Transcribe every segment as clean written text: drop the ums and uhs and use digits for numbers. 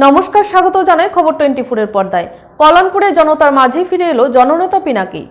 নমস্কার, স্বাগত জানাই খবর 24 এর পর্দায়। কল্যাণপুরে জনতার মাঝে ফিরে এলো জননেতা পিনাকি।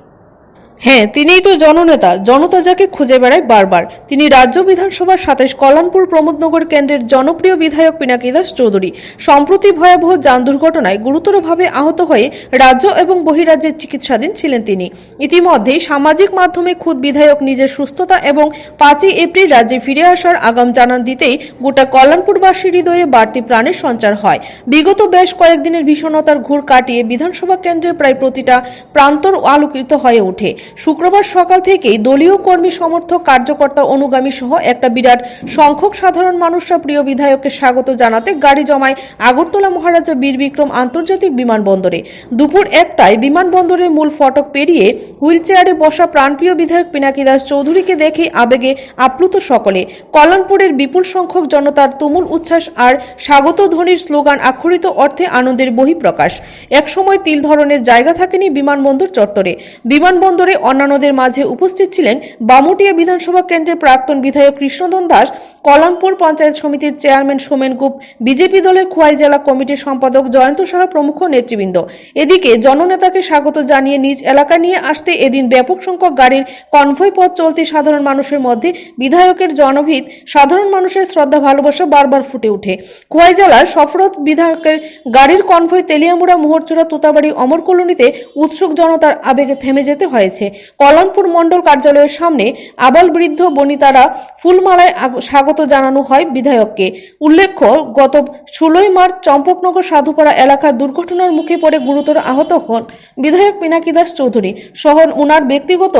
হ্যাঁ, তিনিই তো জননেতা। জনতা যাকে খুঁজে বেড়ায় বারবার। তিনি রাজ্য বিধানসভার 27 কল্যাণপুর প্রমোদনগর কেন্দ্রের জনপ্রিয় বিধায়ক পিনাকি দাস চৌধুরী। সম্প্রতি ভয়াবহ যান দুর্ঘটনায় গুরুতরভাবে আহত হয়ে রাজ্য এবং বহিরাজ্যে চিকিৎসাধীন ছিলেন তিনি। ইতিমধ্যেই সামাজিক মাধ্যমে খুদ বিধায়ক নিজের সুস্থতা এবং 5ই এপ্রিল রাজ্যে ফিরে আসার আগাম জানান দিতেই গোটা কল্যাণপুরবাসীর হৃদয়ে বাড়তি প্রাণের সঞ্চার হয়। বিগত বেশ কয়েকদিনের ভীষণতার ঘুর কাটিয়ে বিধানসভা কেন্দ্রের প্রায় প্রতিটা প্রান্তর আলোকিত হয়ে ওঠে। শুক্রবার সকাল থেকেই দলীয় কর্মী, সমর্থক, কার্যকর্তা, অনুগামী সহ একটা বিরাট সংখ্যক সাধারণ মানুষরা প্রিয় বিধায়ককে স্বাগত জানাতে গাড়ি জমায় আগরতলা মহারাজা বীর বিক্রম আন্তর্জাতিক বিমানবন্দরে। দুপুর 1টায় বিমানবন্দরের মূল ফটক পেরিয়ে হুইলচেয়ারে বসা প্রাণপ্রিয় বিধায়ক পিনাকি দাস চৌধুরীকে দেখে আবেগে আপ্লুত সকলে। কল্যাণপুরের বিপুল সংখ্যক জনতার তুমুল উচ্ছ্বাস আর স্বাগত ধ্বনির স্লোগান আক্ষরিত অর্থে আনন্দের বহিঃপ্রকাশ। একসময় তিল ধরনের জায়গা থাকেনি বিমানবন্দর চত্বরে। বিমানবন্দরে অন্যান্যদের মাঝে উপস্থিত ছিলেন বামুটিয়া বিধানসভা কেন্দ্রের প্রাক্তন বিধায়ক কৃষ্ণধন দাস, কল্যাণপুর পঞ্চায়েত সমিতির চেয়ারম্যান সোমেন গুপ, বিজেপি দলের খোয়াই জেলা কমিটির সম্পাদক জয়ন্ত সাহা প্রমুখ নেতৃবৃন্দ। এদিকে জননেতাকে স্বাগত জানিয়ে নিজ এলাকা নিয়ে আসতে এদিন ব্যাপক সংখ্যক গাড়ির কনভয় পথ চলতে সাধারণ মানুষের মধ্যে বিধায়কের জনভিত সাধারণ মানুষের শ্রদ্ধা ভালোবাসা বারবার ফুটে ওঠে। খোয়াই জেলার সফরত বিধায়কের গাড়ির কনভয় তেলিয়ামুড়া, মোহরচোরা, তোতাবাড়ি, অমর কলোনিতে উৎসুক জনতার আবেগে থেমে যেতে হয়েছে। কল্যাণপুর মণ্ডল কার্যালয়ের সামনে আবাল বৃদ্ধ বনিতারা ফুলমালায় স্বাগত জানানো হয় বিধায়ককে। উল্লেখ্য, গত 16 মার্চ চম্পকনগর সাধুপাড়া এলাকার দুর্ঘটনার মুখে পড়ে গুরুতর আহত হন বিধায়ক পিনাকি দাস চৌধুরী সহ উনার ব্যক্তিগত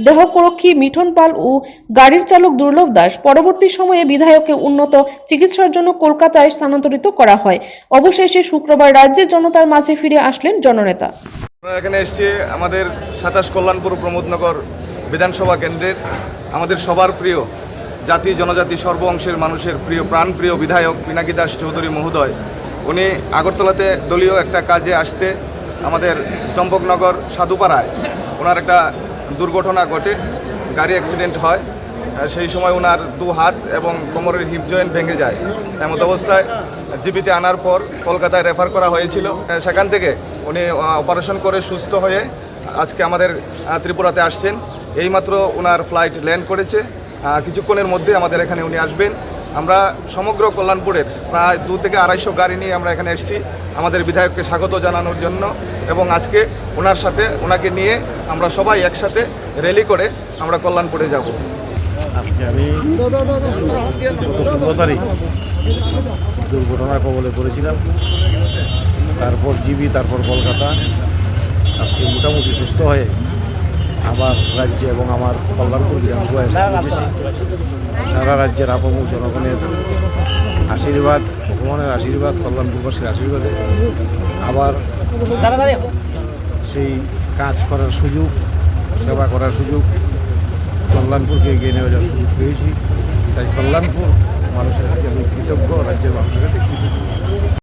দেহরক্ষী মিঠন পাল ও গাড়ির চালক দুর্লভ দাস। পরবর্তী সময়ে বিধায়ককে উন্নত চিকিৎসার জন্য কলকাতায় স্থানান্তরিত করা হয়। অবশেষে শুক্রবার রাজ্যের জনতার মাঝে ফিরে আসলেন জননেতা। এখানে এসেছি আমাদের 27 কল্যাণপুর প্রমোদনগর বিধানসভা কেন্দ্রের আমাদের সবার প্রিয় জাতি জনজাতি সর্ব অংশের মানুষের প্রিয় প্রাণপ্রিয় বিধায়ক পিনাকি দাস চৌধুরী মহোদয়। উনি আগরতলাতে দলীয় একটা কাজে আসতে আমাদের চম্পকনগর সাধুপাড়ায় ওনার একটা দুর্ঘটনা ঘটে, গাড়ি অ্যাক্সিডেন্ট হয়। সেই সময় ওনার 2 হাত এবং কোমরের হিপ জয়েন্ট ভেঙে যায়। এমত অবস্থায় জিবিতে আনার পর কলকাতায় রেফার করা হয়েছিল। সেখান থেকে উনি অপারেশন করে সুস্থ হয়ে আজকে আমাদের ত্রিপুরাতে আসছেন। এইমাত্র ওনার ফ্লাইট ল্যান্ড করেছে। কিছুক্ষণের মধ্যে আমাদের এখানে উনি আসবেন। আমরা সমগ্র কল্যাণপুরের প্রায় 2 থেকে 250 গাড়ি নিয়ে আমরা এখানে এসেছি আমাদের বিধায়ককে স্বাগত জানানোর জন্য, এবং আজকে ওনার সাথে ওনাকে নিয়ে আমরা সবাই একসাথে র্যালি করে আমরা কল্যাণপুরে যাব। আজকে আমি গত 16 তারিখ দুর্ঘটনার কবলে পড়েছিলাম, তারপর জিবি, তারপর কলকাতা। আজকে মোটামুটি সুস্থ হয়ে আমার রাজ্যে এবং আমার কল্যাণপুর বিধানসভায় সারা রাজ্যের আপামর জনগণের আশীর্বাদ, ভগবানের আশীর্বাদ, কল্যাণপুরবাসীর আশীর্বাদে আবার সেই কাজ করার সুযোগ, সেবা করার সুযোগ, কল্যাণপুরকে এগিয়ে নিয়ে যাওয়ার সুযোগ পেয়েছি। তাই কল্যাণপুর মানুষের কাছে আমি কৃতজ্ঞ, রাজ্যের মানুষের কাছে কৃতজ্ঞ।